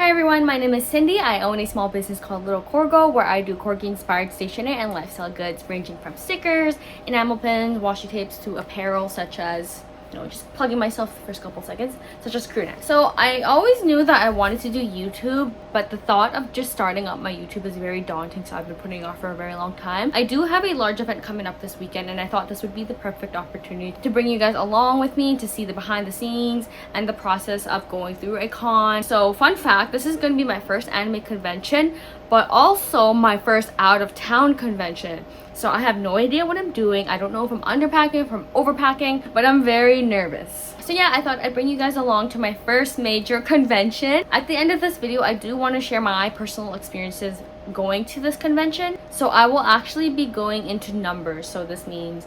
Hi everyone, my name is Cindy. I own a small business called Little Corgo where I do corgi inspired stationery and lifestyle goods ranging from stickers, enamel pins, washi tapes to apparel such as, just plugging myself the first couple seconds, such as crew necks. So I always knew that I wanted to do YouTube, but the thought of just starting up my YouTube is very daunting, so I've been putting it off for a very long time. I do have a large event coming up this weekend, and I thought this would be the perfect opportunity to bring you guys along with me to see the behind the scenes and the process of going through a con. So fun fact, this is going to be my first anime convention, but also my first out of town convention. So I have no idea what I'm doing. I don't know if I'm underpacking, if I'm overpacking, but I'm very nervous. So yeah, I thought I'd bring you guys along to my first major convention. At the end of this video, I do want to share my personal experiences going to this convention. So I will actually be going into numbers. So this means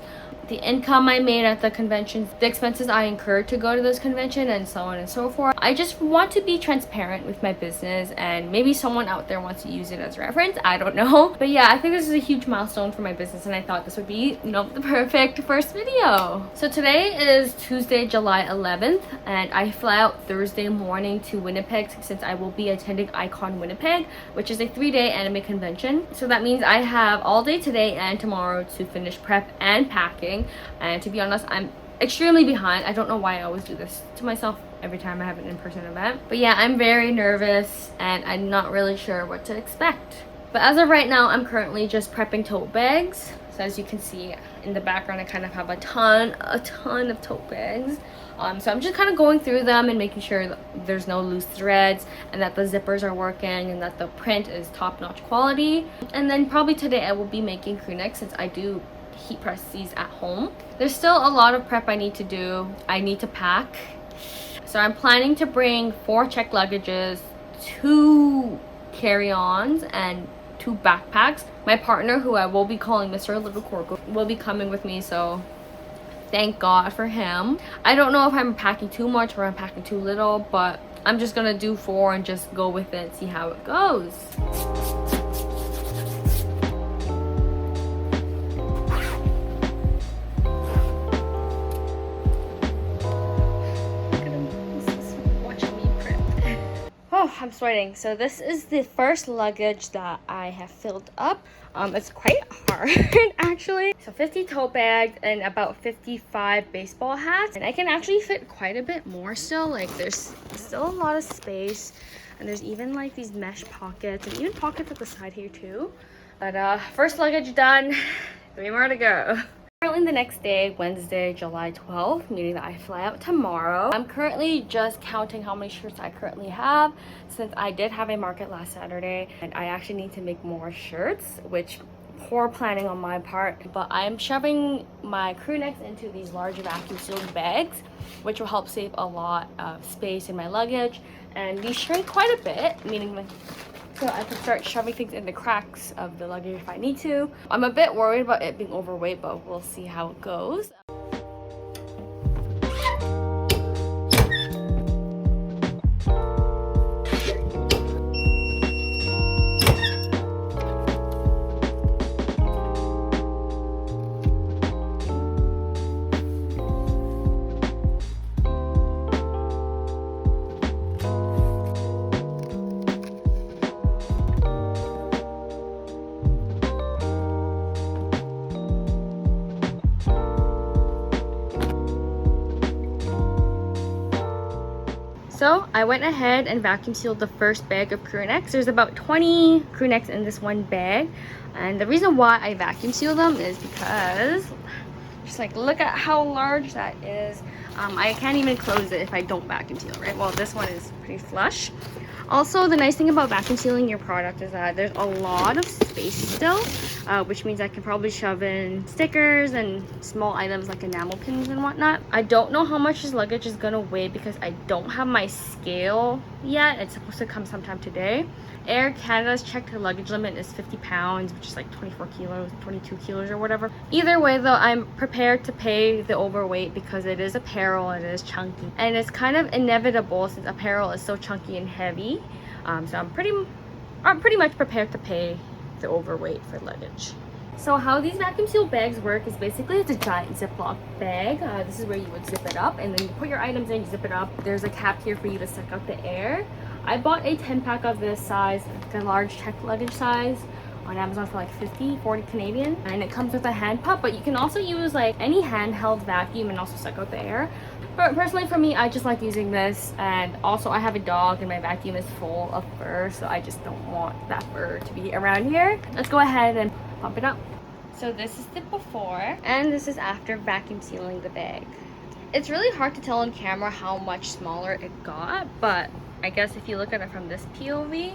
the income I made at the convention, the expenses I incurred to go to this convention, and so on and so forth. I just want to be transparent with my business, and maybe someone out there wants to use it as reference. I don't know. But yeah, I think this is a huge milestone for my business, and I thought this would be, the perfect first video. So today is Tuesday, July 11th, and I fly out Thursday morning to Winnipeg since I will be attending Ai-Kon Winnipeg, which is a 3-day anime convention. So that means I have all day today and tomorrow to finish prep and packing. And to be honest, I'm extremely behind. I don't know why I always do this to myself every time I have an in-person event. But yeah, I'm very nervous and I'm not really sure what to expect. But as of right now, I'm currently just prepping tote bags. So as you can see in the background, I kind of have a ton of tote bags. So I'm just kind of going through them and making sure that there's no loose threads and that the zippers are working and that the print is top-notch quality. And then probably today I will be making crew necks since I do heat press these at home. There's still a lot of prep I need to do. I need to pack. So I'm planning to bring 4 checked luggages, 2 carry-ons, and 2 backpacks. My partner, who I will be calling Mr. Little Corgo, will be coming with me, so thank God for him. I don't know if I'm packing too much or I'm packing too little, but I'm just gonna do 4 and just go with it and see how it goes. I'm sweating. So this is the first luggage that I have filled up. It's quite hard actually. So 50 tote bags and about 55 baseball hats, and I can actually fit quite a bit more still. Like there's still a lot of space, and there's even like these mesh pockets and even pockets at the side here too. But first luggage done, 3 more to go. Currently the next day, Wednesday, July 12th, meaning that I fly out tomorrow. I'm currently just counting how many shirts I currently have since I did have a market last Saturday and I actually need to make more shirts, which poor planning on my part. But I'm shoving my crew necks into these large vacuum sealed bags, which will help save a lot of space in my luggage. And these shrink quite a bit, meaning so I can start shoving things in the cracks of the luggage if I need to. I'm a bit worried about it being overweight, but we'll see how it goes. So I went ahead and vacuum sealed the first bag of crew necks. There's about 20 crew necks in this one bag. And the reason why I vacuum seal them is because, just like, look at how large that is. I can't even close it if I don't vacuum seal, right? Well, this one is pretty flush. Also, the nice thing about vacuum sealing your product is that there's a lot of space still, which means I can probably shove in stickers and small items like enamel pins and whatnot. I don't know how much this luggage is gonna weigh because I don't have my scale yet. It's supposed to come sometime today. Air Canada's checked luggage limit is 50 pounds, which is like 24 kilos, 22 kilos or whatever. Either way though, I'm prepared to pay the overweight because it is apparel and it is chunky. And it's kind of inevitable since apparel is so chunky and heavy. So I'm pretty much prepared to pay the overweight for luggage. So how these vacuum seal bags work is basically it's a giant Ziploc bag. This is where you would zip it up and then you put your items in, you zip it up. There's a cap here for you to suck out the air. I bought a 10-pack of this size, the large check luggage size, on Amazon for like 40 Canadian, and it comes with a hand pump, but you can also use like any handheld vacuum and also suck out the air. But personally for me, I just like using this, and also I have a dog and my vacuum is full of fur, so I just don't want that fur to be around here. Let's go ahead and pump it up. So this is the before, and this is after vacuum sealing the bag. It's really hard to tell on camera how much smaller it got, but I guess if you look at it from this POV,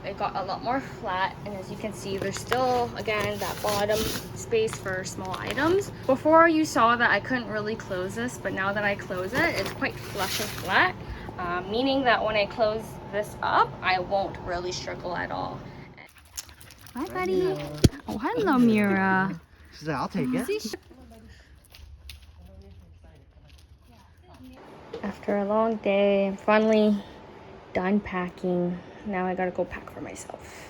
it got a lot more flat, and as you can see, there's still, again, that bottom space for small items. Before you saw that I couldn't really close this, but now that I close it, it's quite flush and flat, meaning that when I close this up, I won't really struggle at all. Hi, buddy. Oh, hello, Mira. She's like, I'll take it. After a long day, I'm finally done packing. Now I gotta go pack for myself.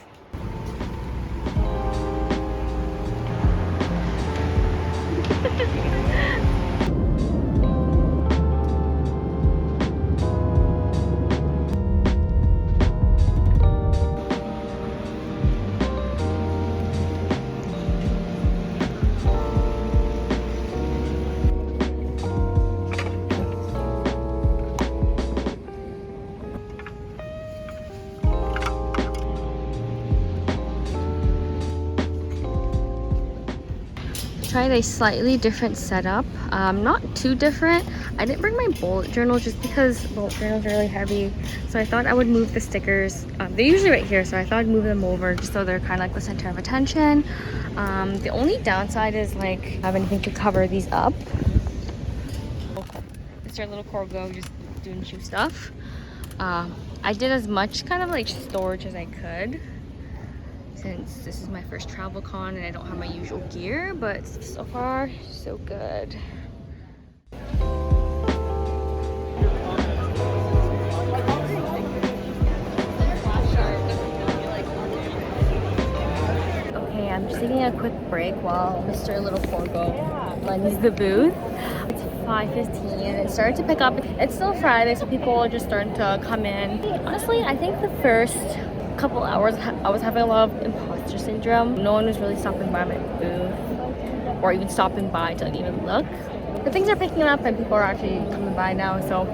Tried a slightly different setup, not too different. I didn't bring my bullet journal just because bullet journals are really heavy, so I thought I would move the stickers. They're usually right here, so I thought I'd move them over just so they're kind of like the center of attention. The only downside is like I have anything to cover these up. It's our little Corgo just doing shoe stuff. I did as much kind of like storage as I could, since this is my first travel con and I don't have my usual gear, but so far so good. Okay, I'm just taking a quick break while Mr. Little Corgo runs the booth. It's 5:15 and it started to pick up. It's still Friday, so people are just starting to come in. Honestly, I think the first couple hours I was having a lot of imposter syndrome. No one was really stopping by my booth or even stopping by to like even look. But things are picking up and people are actually coming by now, so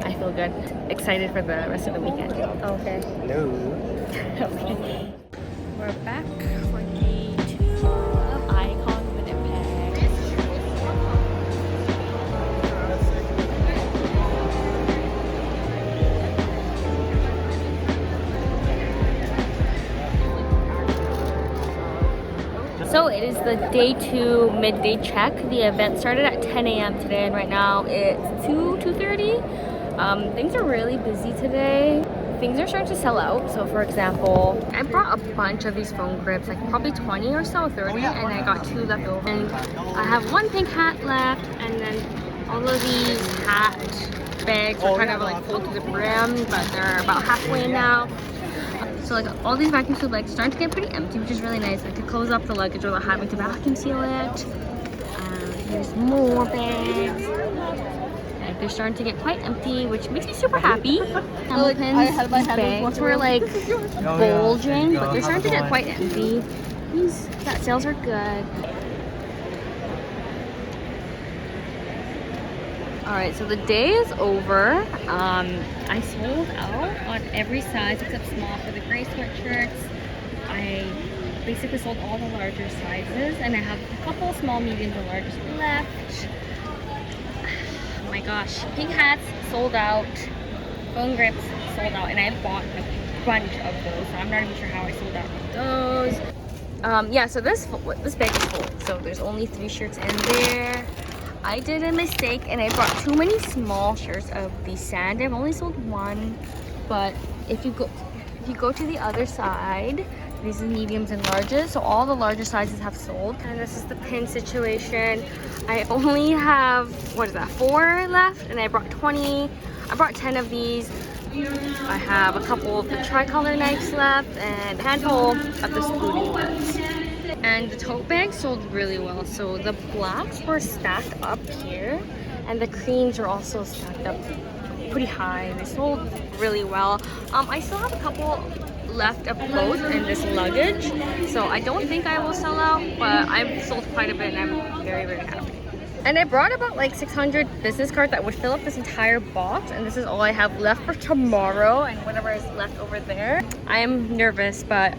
I feel good. Excited for the rest of the weekend. Okay. Hello. Okay. We're back for day 2 of Ai-Kon Winnipeg. So it is the day 2 midday check. The event started at 10 a.m. today, and right now it's 2:30. Things are really busy today. Things are starting to sell out. So for example, I brought a bunch of these phone grips, like probably 20 or so, 30, and I got 2 left over. And I have 1 pink hat left, and then all of these hat bags are kind of like full to the brim, but they're about halfway now. So like all these vacuum seal bags are starting to get pretty empty, which is really nice. I could close up the luggage without having to vacuum seal it. Here's more bags. And they're starting to get quite empty, which makes me super happy. These bags were like bulging, but they're starting to get quite empty. These sales are good. Alright, so the day is over. I sold out on every size except small for the gray sweatshirts. I basically sold all the larger sizes, and I have a couple small, mediums, and larges left. Oh my gosh, pink hats sold out, phone grips sold out, and I bought a bunch of those, so I'm not even sure how I sold out of those. Yeah, so this bag is full, so there's only 3 shirts in there. I did a mistake and I brought too many small shirts of the sand. I've only sold 1, but if you go to the other side, these are mediums and larges, so all the larger sizes have sold. And this is the pin situation. I only have, what is that, 4 left, and I brought 20. I brought 10 of these. I have a couple of the tricolor knives left and a handful of the spooning ones. And the tote bag sold really well. So the blacks were stacked up here, and the creams are also stacked up pretty high. They sold really well. I still have a couple left of both in this luggage, so I don't think I will sell out, but I've sold quite a bit and I'm very, very happy. And I brought about like 600 business cards that would fill up this entire box, and this is all I have left for tomorrow and whatever is left over there. I am nervous, but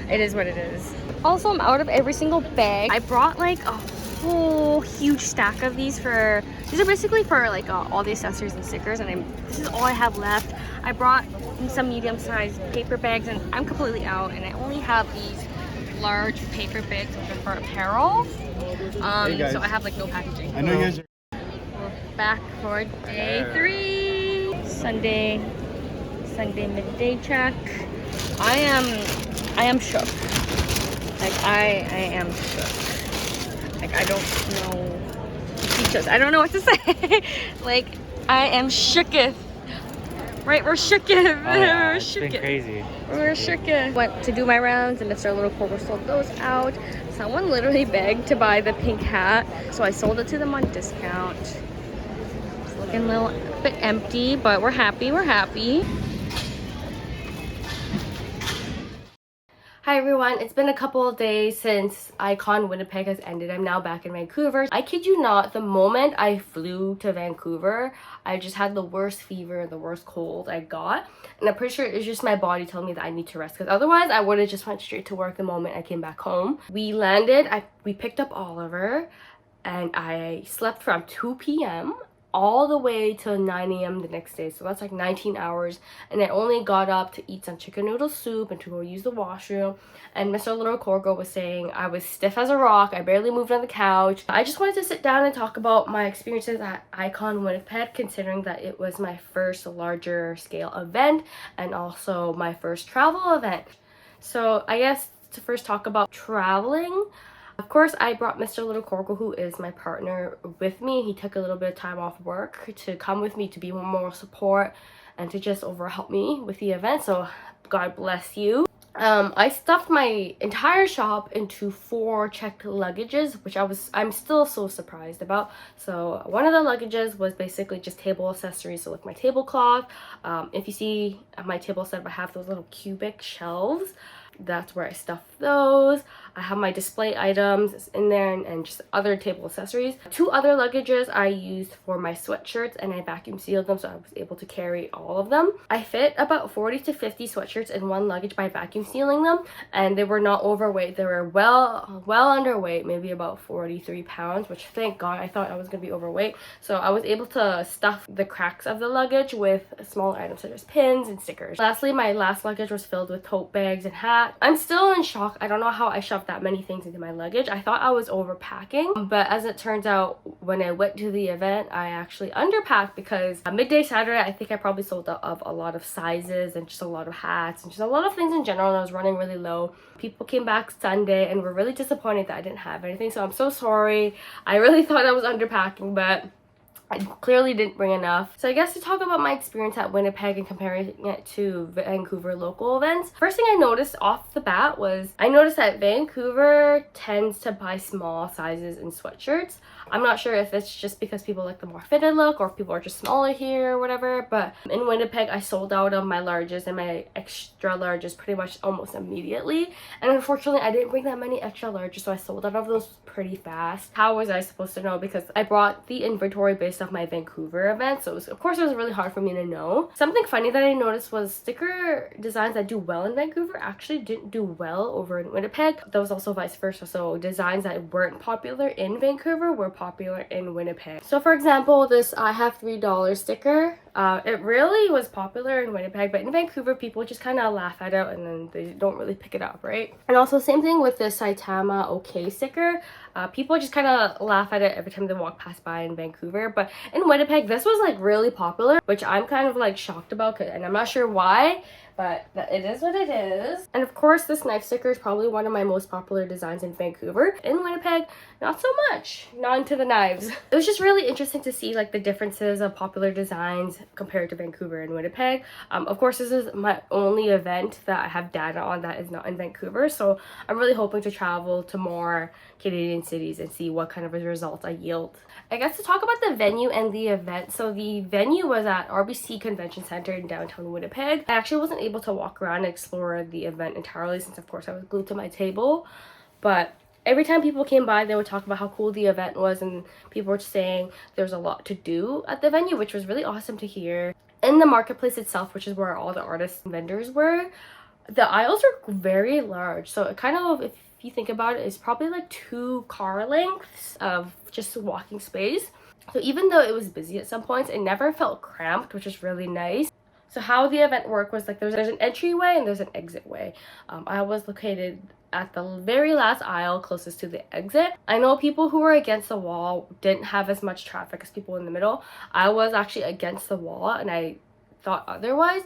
it is what it is. Also, I'm out of every single bag. I brought like a whole huge stack of these are basically for like all the accessories and stickers, and this is all I have left. I brought some medium-sized paper bags and I'm completely out, and I only have these large paper bags which are for apparel. So I have like no packaging. I know you guys are We're back for day 3. Sunday midday check. I am shook. Like I am shook. Like I don't know. I don't know what to say. Like I am shooketh. Right, we're shooketh. Oh, yeah, We're it's been shooketh. crazy. We're shooketh. Went to do my rounds and Mr. Little Cobra sold those out. Someone literally begged to buy the pink hat, so I sold it to them on discount. It's looking a little bit empty, but we're happy. We're happy. Hi everyone, it's been a couple of days since Ai-Kon Winnipeg has ended. I'm now back in Vancouver. I kid you not, the moment I flew to Vancouver, I just had the worst fever, the worst cold I got. And I'm pretty sure it's just my body telling me that I need to rest, because otherwise I would have just went straight to work the moment I came back home. We landed, we picked up Oliver, and I slept from 2 p.m. all the way till 9 a.m. the next day, so that's like 19 hours, and I only got up to eat some chicken noodle soup and to go use the washroom. And Mr. Little Corgo was saying I was stiff as a rock, I barely moved on the couch. I just wanted to sit down and talk about my experiences at Ai-Kon Winnipeg, considering that it was my first larger scale event and also my first travel event. So I guess to first talk about traveling, of course, I brought Mr. Little Corgo, who is my partner, with me. He took a little bit of time off work to come with me to be more support and to just help me with the event. So God bless you. I stuffed my entire shop into 4 checked luggages, which I'm still so surprised about. So one of the luggages was basically just table accessories, so like my tablecloth. If you see my table set, I have those little cubic shelves. That's where I stuff those. I have my display items in there and just other table accessories. 2 other luggages I used for my sweatshirts, and I vacuum sealed them, so I was able to carry all of them. I fit about 40 to 50 sweatshirts in one luggage by vacuum sealing them, and they were not overweight. They were well underweight, maybe about 43 pounds, which thank God. I thought I was gonna be overweight. So I was able to stuff the cracks of the luggage with smaller items such as pins and stickers. Lastly, my last luggage was filled with tote bags and hats. I'm still in shock. I don't know how I shoved that many things into my luggage. I thought I was overpacking, but as it turns out, when I went to the event, I actually underpacked, because midday Saturday, I think I probably sold out of a lot of sizes and just a lot of hats and just a lot of things in general, and I was running really low. People came back Sunday and were really disappointed that I didn't have anything, so I'm so sorry. I really thought I was underpacking, but I clearly didn't bring enough. So I guess to talk about my experience at Winnipeg and comparing it to Vancouver local events, first thing I noticed off the bat was I noticed that Vancouver tends to buy small sizes in sweatshirts. I'm not sure if it's just because people like the more fitted look or if people are just smaller here or whatever, but in Winnipeg I sold out of my larges and my extra larges pretty much almost immediately, and unfortunately I didn't bring that many extra larges, so I sold out of those pretty fast. How was I supposed to know? Because I brought the inventory based off my Vancouver event, so of course it was really hard for me to know. Something funny that I noticed was sticker designs that do well in Vancouver actually didn't do well over in Winnipeg. That was also vice versa, so designs that weren't popular in Vancouver were popular in Winnipeg. So for example, this I have $3 sticker, it really was popular in Winnipeg, but in Vancouver people just kind of laugh at it and then they don't really pick it up, right? And also same thing with the Saitama OK sticker. People just kind of laugh at it every time they walk past by in Vancouver, but in Winnipeg this was like really popular, which I'm kind of like shocked about, and I'm not sure why, but it is what it is. And of course, this knife sticker is probably one of my most popular designs in Vancouver. In Winnipeg, not so much. Not into the knives. It was just really interesting to see like the differences of popular designs compared to Vancouver and Winnipeg. Of course, this is my only event that I have data on that is not in Vancouver, so I'm really hoping to travel to more Canadian cities and see what kind of a result I yield. I guess to talk about the venue and the event. So the venue was at RBC Convention Center in downtown Winnipeg. I actually wasn't able to walk around and explore the event entirely since of course I was glued to my table, but every time people came by, they would talk about how cool the event was, and people were saying there's a lot to do at the venue, which was really awesome to hear. In the marketplace itself, which is where all the artists and vendors were, the aisles are very large. So it kind of, if you think about it, it's probably like 2 car lengths of just walking space. So even though it was busy at some points, it never felt cramped, which is really nice. So how the event worked was like there's an entryway and there's an exit way. I was located at the very last aisle closest to the exit. I know people who were against the wall didn't have as much traffic as people in the middle. I was actually against the wall and I thought otherwise.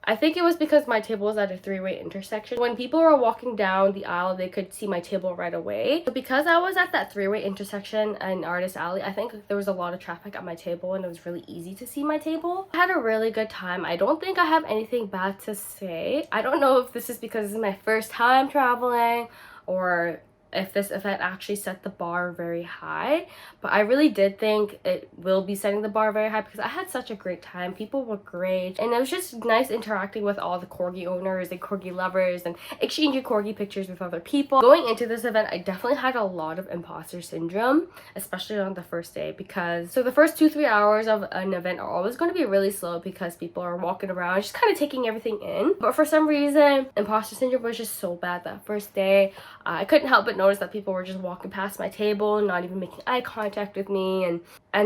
I think it was because my table was at a 3-way intersection. When people were walking down the aisle, they could see my table right away. But because I was at that 3-way intersection in Artist Alley, I think there was a lot of traffic at my table and it was really easy to see my table. I had a really good time. I don't think I have anything bad to say. I don't know if this is because this is my first time traveling or if this event actually set the bar very high, but I really did think it will be setting the bar very high because I had such a great time. People were great and it was just nice interacting with all the corgi owners and corgi lovers and exchanging corgi pictures with other people. Going into this event, I definitely had a lot of imposter syndrome, especially on the first day, because so the first 2-3 hours of an event are always going to be really slow because people are walking around just kind of taking everything in. But for some reason, imposter syndrome was just so bad that first day. I couldn't help but notice that people were just walking past my table, not even making eye contact with me, and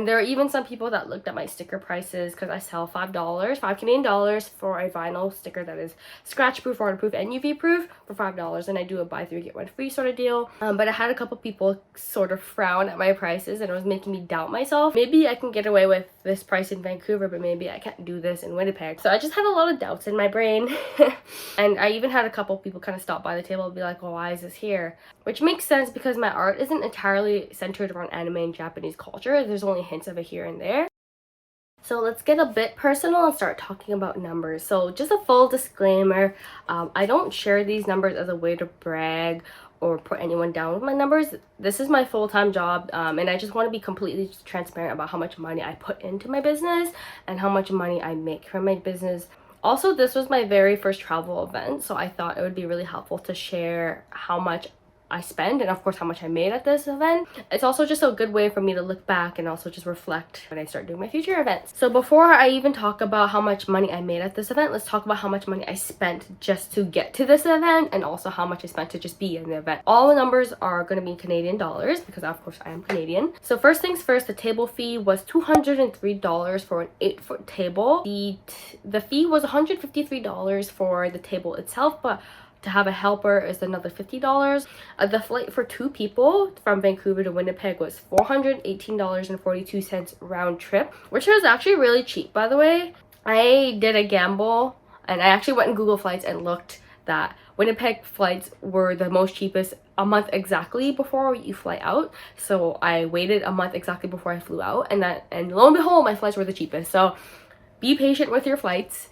there are even some people that looked at my sticker prices because I sell $5 Canadian dollars for a vinyl sticker that is scratch proof, waterproof, and UV proof for $5, and I do a buy 3 get 1 free sort of deal. But I had a couple people sort of frown at my prices and it was making me doubt myself. Maybe I can get away with this price in Vancouver, but maybe I can't do this in Winnipeg. So I just had a lot of doubts in my brain. And I even had a couple people kind of stop by the table and be like, well, why is this here? Which makes sense because my art isn't entirely centered around anime and Japanese culture. There's only hints of it here and there. So let's get a bit personal and start talking about numbers. So just a full disclaimer, I don't share these numbers as a way to brag or put anyone down with my numbers. This is my full-time job, and I just want to be completely transparent about how much money I put into my business and how much money I make from my business. Also, this was my very first travel event, so I thought it would be really helpful to share how much I spend and of course how much I made at this event. It's also just a good way for me to look back and also just reflect when I start doing my future events. So before I even talk about how much money I made at this event, let's talk about how much money I spent just to get to this event and also how much I spent to just be in the event. All the numbers are going to be Canadian dollars because of course I am Canadian. So first things first, the table fee was $203 for an 8-foot table. The fee was $153 for the table itself, but to have a helper is another $50. The flight for 2 people from Vancouver to Winnipeg was $418.42 round trip, which was actually really cheap, by the way. I did a gamble and I actually went in Google Flights and looked that Winnipeg flights were the most cheapest a month exactly before you fly out. So I waited a month exactly before I flew out, and lo and behold, my flights were the cheapest. So be patient with your flights.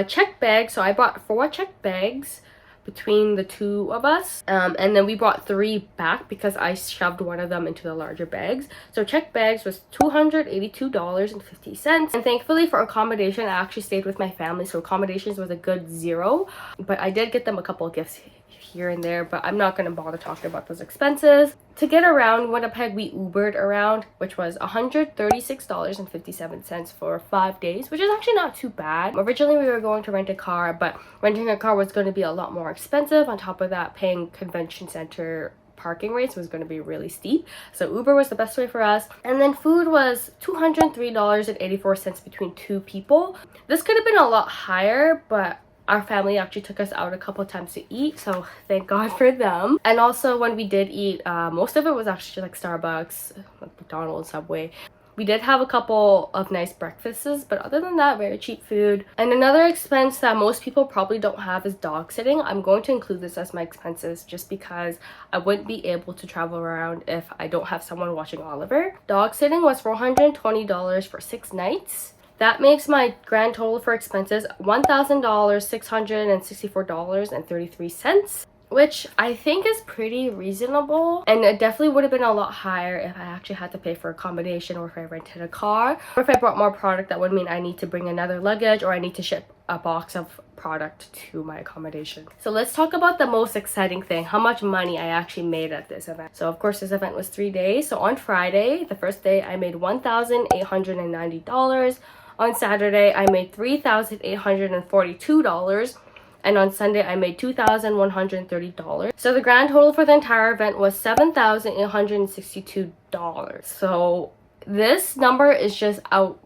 Check bags. So I bought 4 check bags between the 2 of us, and then we brought 3 back because I shoved one of them into the larger bags. So check bags was $282.50, and thankfully for accommodation I actually stayed with my family, so accommodations was a good $0, but I did get them a couple of gifts here and there, but I'm not going to bother talking about those expenses. To get around Winnipeg, we Ubered around, which was $136.57 for 5 days, which is actually not too bad. Originally, we were going to rent a car, but renting a car was going to be a lot more expensive. On top of that, paying convention center parking rates was going to be really steep. So Uber was the best way for us. And then food was $203.84 between 2 people. This could have been a lot higher, but our family actually took us out a couple times to eat, so thank God for them. And also when we did eat, most of it was actually like Starbucks, like McDonald's, Subway. We did have a couple of nice breakfasts, but other than that, very cheap food. And another expense that most people probably don't have is dog sitting. I'm going to include this as my expenses just because I wouldn't be able to travel around if I don't have someone watching Oliver. Dog sitting was $420 for 6 nights. That makes my grand total for expenses $1,664.33. Which I think is pretty reasonable, and it definitely would have been a lot higher if I actually had to pay for accommodation, or if I rented a car, or if I brought more product. That would mean I need to bring another luggage, or I need to ship a box of product to my accommodation. So let's talk about the most exciting thing, how much money I actually made at this event. So of course this event was 3 days. So on Friday, the first day, I made $1,890. On Saturday, I made $3,842. And on Sunday, I made $2,130. So the grand total for the entire event was $7,862. So this number is just out.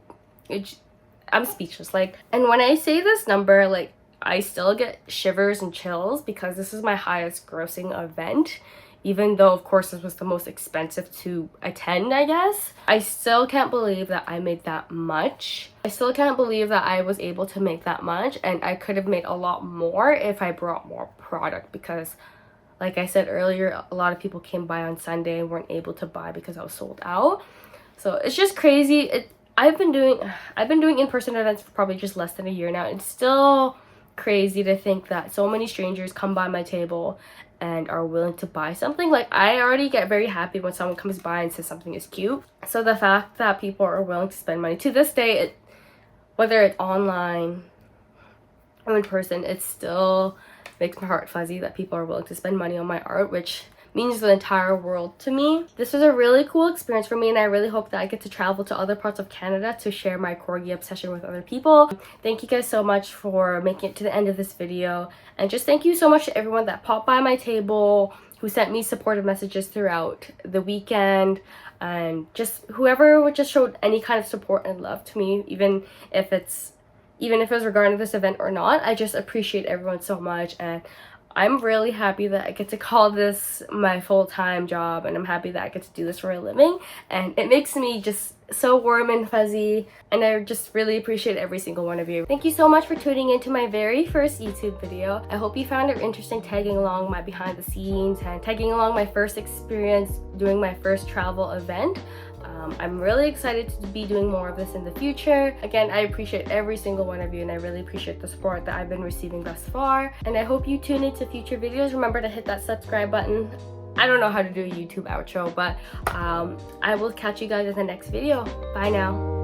I'm speechless. Like, and when I say this number, like, I still get shivers and chills because this is my highest grossing event. Even though, of course, this was the most expensive to attend, I guess. I still can't believe that I made that much. I still can't believe that I was able to make that much, and I could have made a lot more if I brought more product because, like I said earlier, a lot of people came by on Sunday and weren't able to buy because I was sold out. So it's just crazy. I've been doing in-person events for probably just less than a year now. It's still crazy to think that so many strangers come by my table and are willing to buy something. Like, I already get very happy when someone comes by and says something is cute. So the fact that people are willing to spend money to this day, whether it's online or in person, it still makes my heart fuzzy that people are willing to spend money on my art, which means the entire world to me. This was a really cool experience for me, and I really hope that I get to travel to other parts of Canada to share my corgi obsession with other people. Thank you guys so much for making it to the end of this video, and just thank you so much to everyone that popped by my table, who sent me supportive messages throughout the weekend, and just whoever just showed any kind of support and love to me, even if it was regarding this event or not. I just appreciate everyone so much, and I'm really happy that I get to call this my full-time job, and I'm happy that I get to do this for a living, and it makes me just so warm and fuzzy, and I just really appreciate every single one of you. Thank you so much for tuning into my very first YouTube video. I hope you found it interesting tagging along my behind the scenes and tagging along my first experience doing my first travel event. I'm really excited to be doing more of this in the future. Again, I appreciate every single one of you, and I really appreciate the support that I've been receiving thus far. And I hope you tune into future videos. Remember to hit that subscribe button. I don't know how to do a YouTube outro, but I will catch you guys in the next video. Bye now.